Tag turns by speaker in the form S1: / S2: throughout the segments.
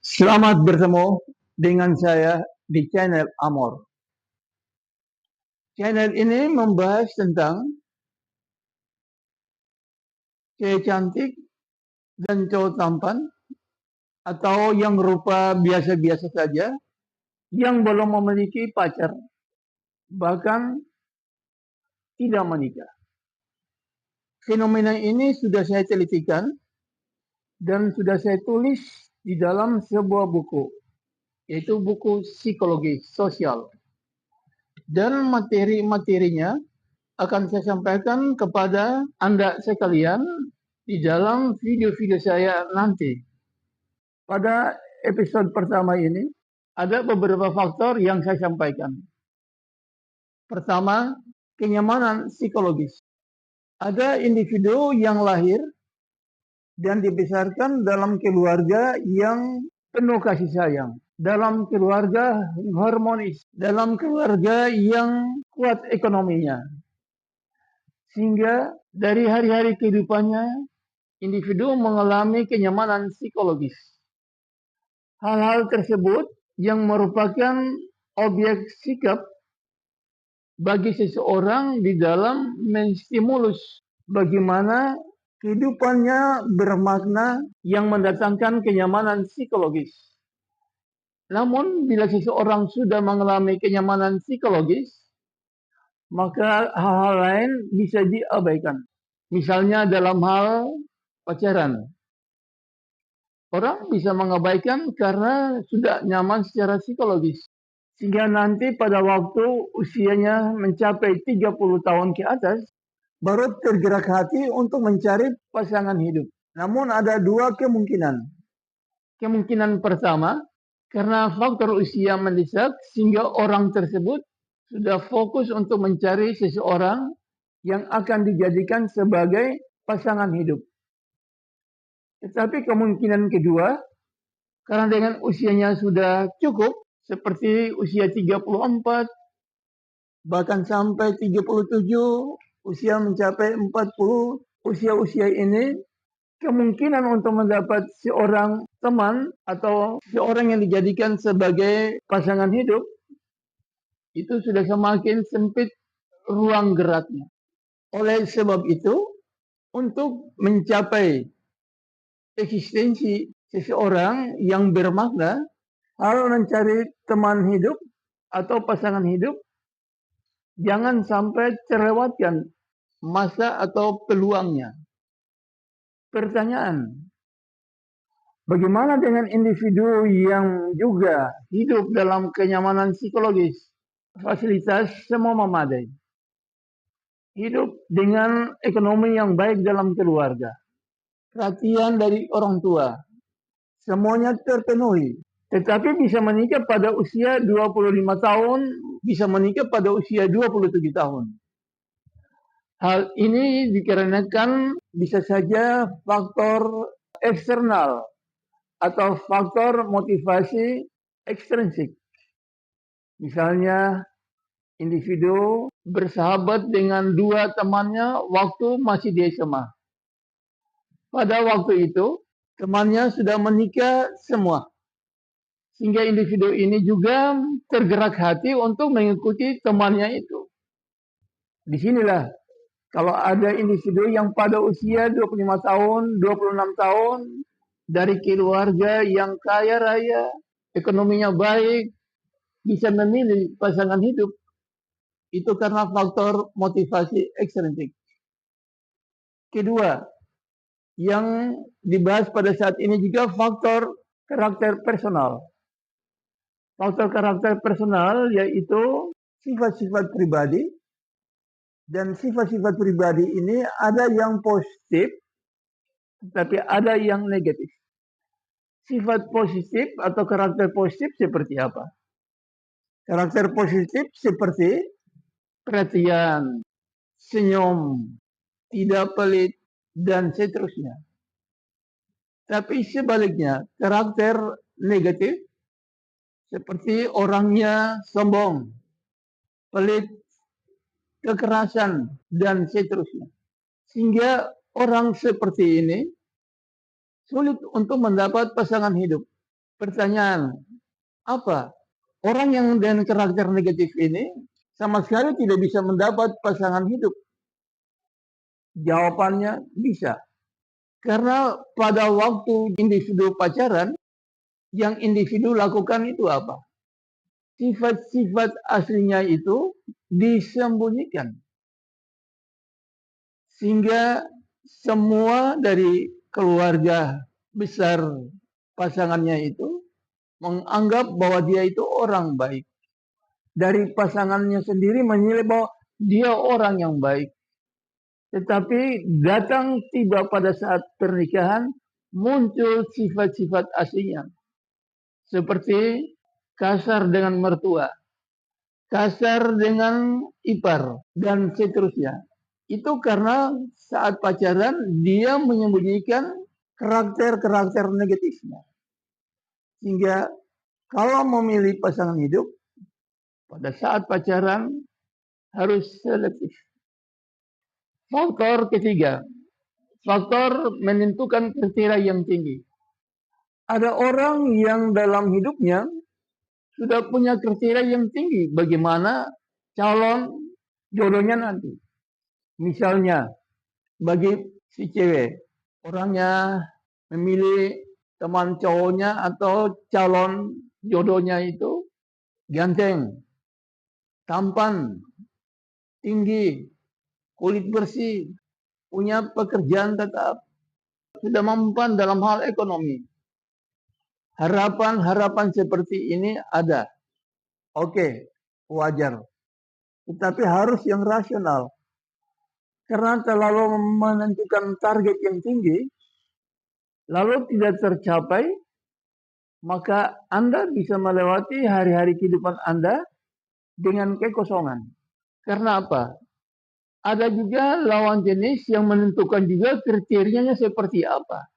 S1: Selamat bertemu dengan saya di channel Amor. Channel ini membahas tentang cewek cantik dan cowok tampan atau yang rupa biasa-biasa saja yang belum memiliki pacar, bahkan tidak menikah. Fenomena ini sudah saya telitikan dan sudah saya tulis di dalam sebuah buku, yaitu buku psikologi sosial. Dan materi-materinya akan saya sampaikan kepada Anda sekalian di dalam video-video saya nanti. Pada episode pertama ini, ada beberapa faktor yang saya sampaikan. Pertama, kenyamanan psikologis. Ada individu yang lahir dan dibesarkan dalam keluarga yang penuh kasih sayang, dalam keluarga harmonis, dalam keluarga yang kuat ekonominya. Sehingga dari hari-hari kehidupannya, individu mengalami kenyamanan psikologis. Hal-hal tersebut yang merupakan objek sikap bagi seseorang di dalam menstimulus bagaimana kehidupannya bermakna yang mendatangkan kenyamanan psikologis. Namun, bila seseorang sudah mengalami kenyamanan psikologis, maka hal-hal lain bisa diabaikan. Misalnya dalam hal pacaran. Orang bisa mengabaikan karena sudah nyaman secara psikologis. Sehingga nanti pada waktu usianya mencapai 30 tahun ke atas, baru tergerak hati untuk mencari pasangan hidup. Namun ada dua kemungkinan. Kemungkinan pertama, karena faktor usia mendesak sehingga orang tersebut sudah fokus untuk mencari seseorang yang akan dijadikan sebagai pasangan hidup. Tetapi kemungkinan kedua, karena dengan usianya sudah cukup, seperti usia 34, bahkan sampai 37, usia mencapai 40, usia-usia ini, kemungkinan untuk mendapat seorang teman atau seorang yang dijadikan sebagai pasangan hidup, itu sudah semakin sempit ruang geraknya. Oleh sebab itu, untuk mencapai eksistensi seseorang yang bermakna, harus mencari teman hidup atau pasangan hidup, jangan sampai terlewatkan masa atau peluangnya. Pertanyaan, bagaimana dengan individu yang juga hidup dalam kenyamanan psikologis? Fasilitas semua memadai. Hidup dengan ekonomi yang baik dalam keluarga. Perhatian dari orang tua. Semuanya terpenuhi. Tetapi bisa menikah pada usia 25 tahun, bisa menikah pada usia 27 tahun. Hal ini dikarenakan bisa saja faktor eksternal atau faktor motivasi ekstrinsik. Misalnya, individu bersahabat dengan dua temannya waktu masih di SMA. Pada waktu itu, temannya sudah menikah semua. Sehingga individu ini juga tergerak hati untuk mengikuti temannya itu. Disinilah, kalau ada individu yang pada usia 25 tahun, 26 tahun, dari keluarga yang kaya raya, ekonominya baik, bisa memilih pasangan hidup, itu karena faktor motivasi ekstrinsik. Kedua, yang dibahas pada saat ini juga faktor karakter personal. Faktor karakter personal yaitu sifat-sifat pribadi, dan sifat-sifat pribadi ini ada yang positif, tetapi ada yang negatif. Sifat positif atau karakter positif seperti apa? Karakter positif seperti perhatian, senyum, tidak pelit, dan seterusnya. Tapi sebaliknya, karakter negatif seperti orangnya sombong, pelit, kekerasan, dan seterusnya. Sehingga orang seperti ini sulit untuk mendapat pasangan hidup. Pertanyaan, apa? Orang yang dengan karakter negatif ini sama sekali tidak bisa mendapat pasangan hidup. Jawabannya bisa. Karena pada waktu individu pacaran, yang individu lakukan itu apa? Sifat-sifat aslinya itu disembunyikan. Sehingga semua dari keluarga besar pasangannya itu menganggap bahwa dia itu orang baik. Dari pasangannya sendiri menilai bahwa dia orang yang baik. Tetapi datang tiba pada saat pernikahan muncul sifat-sifat aslinya. Seperti kasar dengan mertua, kasar dengan ipar, dan seterusnya. Itu karena saat pacaran dia menyembunyikan karakter-karakter negatifnya. Sehingga kalau memilih pasangan hidup, pada saat pacaran harus selektif. Faktor ketiga, faktor menentukan kriteria yang tinggi. Ada orang yang dalam hidupnya sudah punya kriteria yang tinggi bagaimana calon jodohnya nanti. Misalnya, bagi si cewek, orangnya memilih teman cowoknya atau calon jodohnya itu ganteng, tampan, tinggi, kulit bersih, punya pekerjaan tetap, sudah mempan dalam hal ekonomi. Harapan-harapan seperti ini ada. Oke, wajar. Tetapi harus yang rasional. Karena terlalu menentukan target yang tinggi, lalu tidak tercapai, maka Anda bisa melewati hari-hari kehidupan Anda dengan kekosongan. Karena apa? Ada juga lawan jenis yang menentukan juga kriterianya seperti apa.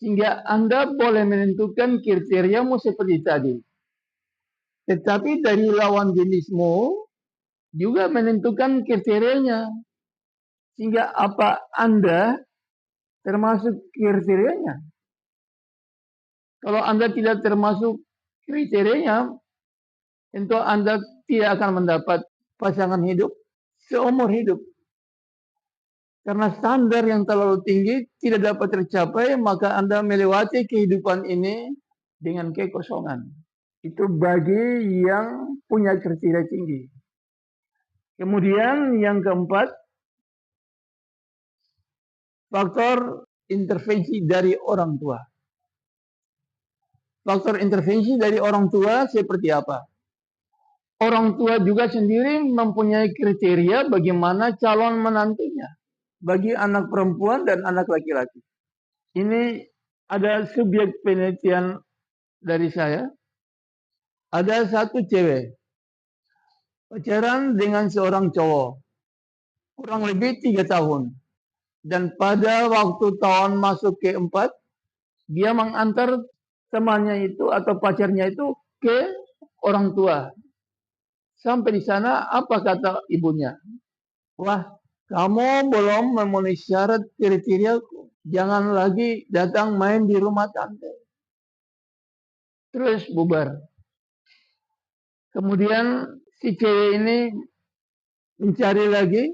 S1: Sehingga Anda boleh menentukan kriteriamu seperti tadi. Tetapi dari lawan jenismu juga menentukan kriterianya. Sehingga apa Anda termasuk kriterianya. Kalau Anda tidak termasuk kriterianya, tentu Anda tidak akan mendapat pasangan hidup seumur hidup. Karena standar yang terlalu tinggi tidak dapat tercapai, maka Anda melewati kehidupan ini dengan kekosongan. Itu bagi yang punya kriteria tinggi. Kemudian yang keempat, faktor intervensi dari orang tua. Faktor intervensi dari orang tua seperti apa? Orang tua juga sendiri mempunyai kriteria bagaimana calon menantunya bagi anak perempuan dan anak laki-laki. Ini ada subjek penelitian dari saya. Ada satu cewek pacaran dengan seorang cowok kurang lebih 3 tahun. Dan pada waktu tahun masuk ke-4, dia mengantar temannya itu atau pacarnya itu ke orang tua. Sampai di sana apa kata ibunya? Wah, kamu belum memenuhi syarat kriteria, jangan lagi datang main di rumah tante. Terus bubar. Kemudian si cewek ini mencari lagi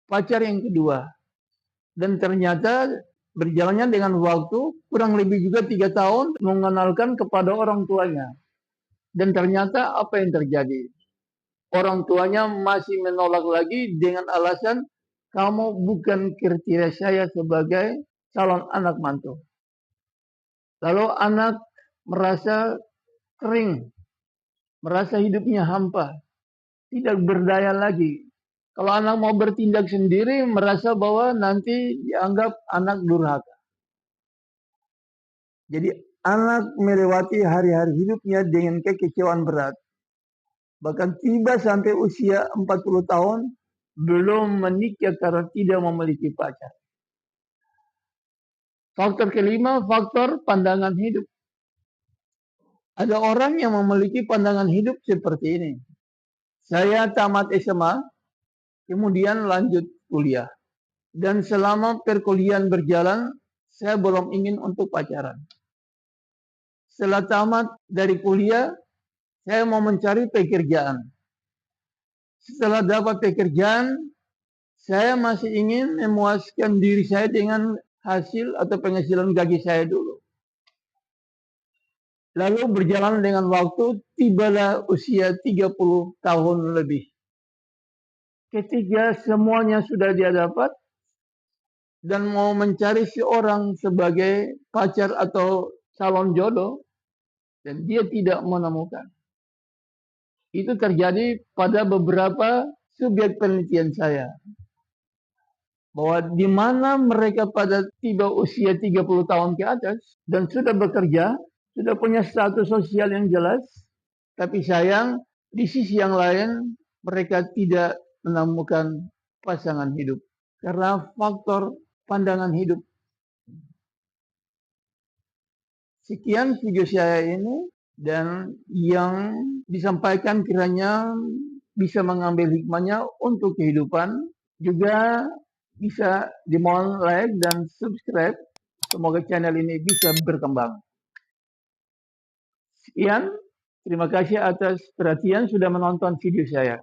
S1: pacar yang kedua. Dan ternyata berjalannya dengan waktu kurang lebih juga 3 tahun mengenalkan kepada orang tuanya. Dan ternyata apa yang terjadi? Orang tuanya masih menolak lagi dengan alasan kamu bukan kriteria saya sebagai calon anak mantu. Lalu anak merasa kering, merasa hidupnya hampa, tidak berdaya lagi. Kalau anak mau bertindak sendiri, merasa bahwa nanti dianggap anak durhaka. Jadi anak melewati hari-hari hidupnya dengan kekecewaan berat. Bahkan tiba sampai usia 40 tahun, belum menikah karena tidak memiliki pacar. Faktor kelima, faktor pandangan hidup. Ada orang yang memiliki pandangan hidup seperti ini. Saya tamat SMA, kemudian lanjut kuliah. Dan selama perkuliahan berjalan, saya belum ingin untuk pacaran. setelah tamat dari kuliah, saya mau mencari pekerjaan. Setelah dapat pekerjaan, saya masih ingin memuaskan diri saya dengan hasil atau penghasilan gaji saya dulu. Lalu berjalan dengan waktu, tibalah usia 30 tahun lebih. Ketika semuanya sudah dia dapat, dan mau mencari seorang sebagai pacar atau calon jodoh, dan dia tidak menemukan. Itu terjadi pada beberapa subjek penelitian saya. Bahwa di mana mereka pada tiba usia 30 tahun ke atas dan sudah bekerja, sudah punya status sosial yang jelas, tapi sayang di sisi yang lain mereka tidak menemukan pasangan hidup karena faktor pandangan hidup. Sekian video saya ini, dan yang disampaikan kiranya bisa mengambil hikmahnya untuk kehidupan. Juga bisa dimohon like dan subscribe. Semoga channel ini bisa berkembang. Sekian, terima kasih atas perhatian sudah menonton video saya.